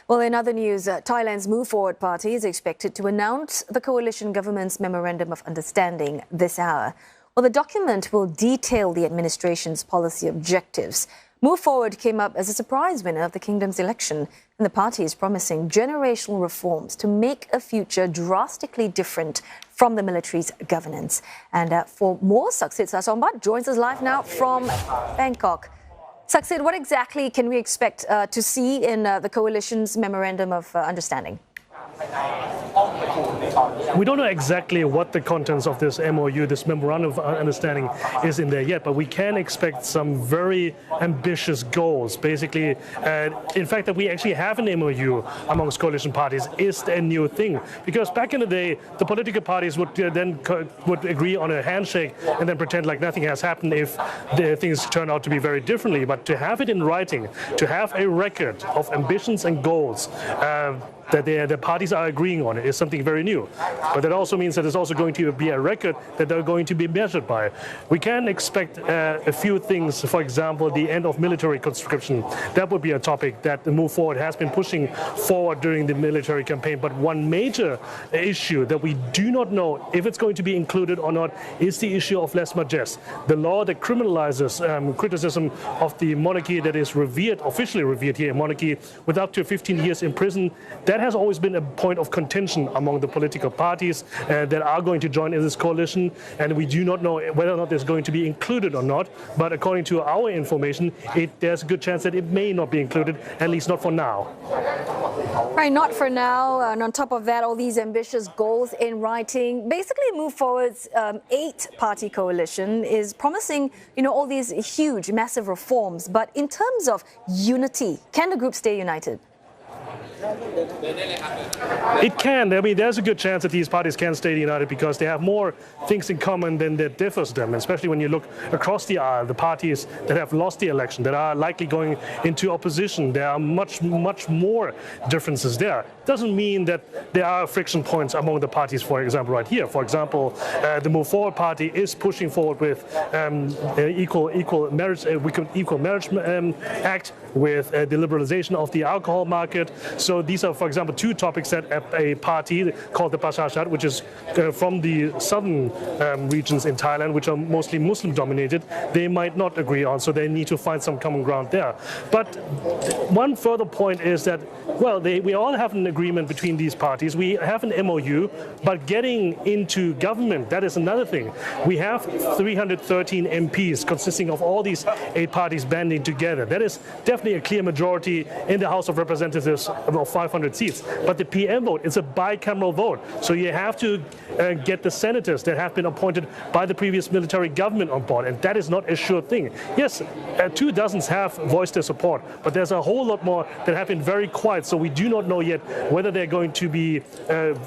Well, in other news, Thailand's Move Forward party is expected to announce the coalition government's Memorandum of Understanding this hour. Well, the document will detail the administration's policy objectives. Move Forward came up as a surprise winner of the kingdom's election, and the party is promising generational reforms to make a future drastically different from the military's governance. And for more, Saksit Sasombat joins us live now from Bangkok. Saksit, what exactly can we expect to see in the coalition's Memorandum of Understanding? We don't know exactly what the contents of this MOU, this Memorandum of Understanding, is in there yet, but we can expect some very ambitious goals. Basically, in fact, that we actually have an MOU amongst coalition parties is a new thing. Because back in the day, the political parties would would agree on a handshake and then pretend like nothing has happened if the things turn out to be very differently. But to have it in writing, to have a record of ambitions and goals that the parties are agreeing on is something very new. But that also means that there's also going to be a record that they're going to be measured by. We can expect a few things, for example, the end of military conscription. That would be a topic that the Move Forward has been pushing forward during the military campaign. But one major issue that we do not know if it's going to be included or not is the issue of lèse majesté, the law that criminalizes criticism of the monarchy that is revered, officially revered here in monarchy, with up to 15 years in prison. That has always been a point of contention among the political parties that are going to join in this coalition, and we do not know whether or not it's going to be included or not. But according to our information, there's a good chance that it may not be included, at least not for now. Right, not for now. And on top of that, all these ambitious goals in writing. Basically, Move Forward's 8-party coalition is promising, all these huge, massive reforms. But in terms of unity, can the group stay united? It can. I mean, there's a good chance that these parties can stay united because they have more things in common than that differs them, especially when you look across the aisle. The parties that have lost the election, that are likely going into opposition, there are much more differences there. Doesn't mean that there are friction points among the parties, for example, right here. For example, the Move Forward party is pushing forward with equal marriage act, with the liberalization of the alcohol market. So these are, for example, two topics that a party called the Prachachat, which is from the southern regions in Thailand, which are mostly Muslim-dominated, they might not agree on. So they need to find some common ground there. But one further point is that, well, we all have an agreement between these parties. We have an MOU, but getting into government, that is another thing. We have 313 MPs consisting of all these 8 parties banding together. That is definitely a clear majority in the House of Representatives of 500 seats. But the PM vote is a bicameral vote. So you have to get the senators that have been appointed by the previous military government on board. And that is not a sure thing. Yes, 2 dozens have voiced their support, but there's a whole lot more that have been very quiet. So we do not know yet whether they're going to be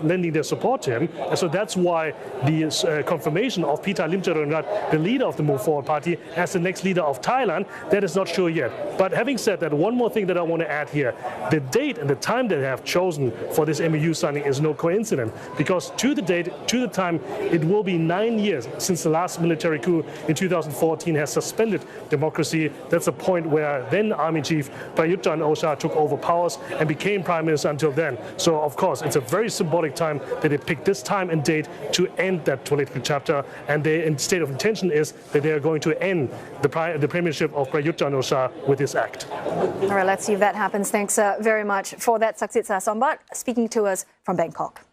lending their support to him. And so that's why the confirmation of Pita Limjaroenrat, the leader of the Move Forward party, as the next leader of Thailand, that is not sure yet. But having said that, one more thing that I want to add here, the date and the time that they have chosen for this MOU signing is no coincidence, because to the date, to the time, it will be 9 years since the last military coup in 2014 has suspended democracy. That's a point where then Army Chief Prayut Chan-o-cha took over powers and became Prime Minister until then. So, of course, it's a very symbolic time that they picked this time and date to end that political chapter, and their state of intention is that they are going to end the premiership of Prayut Chan-o-cha with this act. All right, let's see if that happens. Thanks very much for that, Saksit Sasombat, speaking to us from Bangkok.